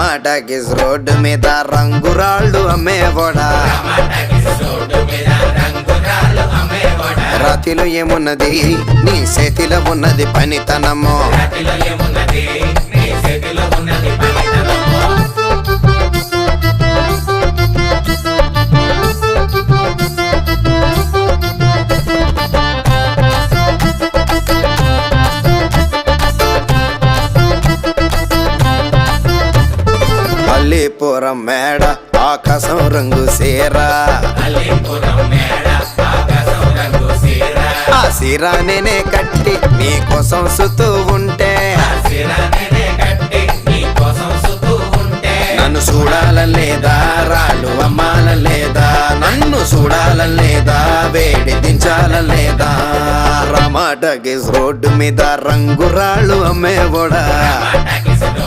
రమాటకిస్ road మీద రంగురాళ్ళు అమ్మేవాడా రాతిలో ఏమున్నది నీ చేతిలో ఉన్నది పనితనము అల్లీపురం మేడ ఆకాశం రంగు సేరా ఆ సీరా నేనే కట్టి నీ కోసం సుతూ ఉంటే నన్ను చూడాలలేదా రాళ్ళు అమ్మాలలేదా నన్ను చూడాలలేదా వేడి దించాలలేదా రమాటకిస్ రోడ్డు మీద రంగురాళ్ళు అమ్మేవాడా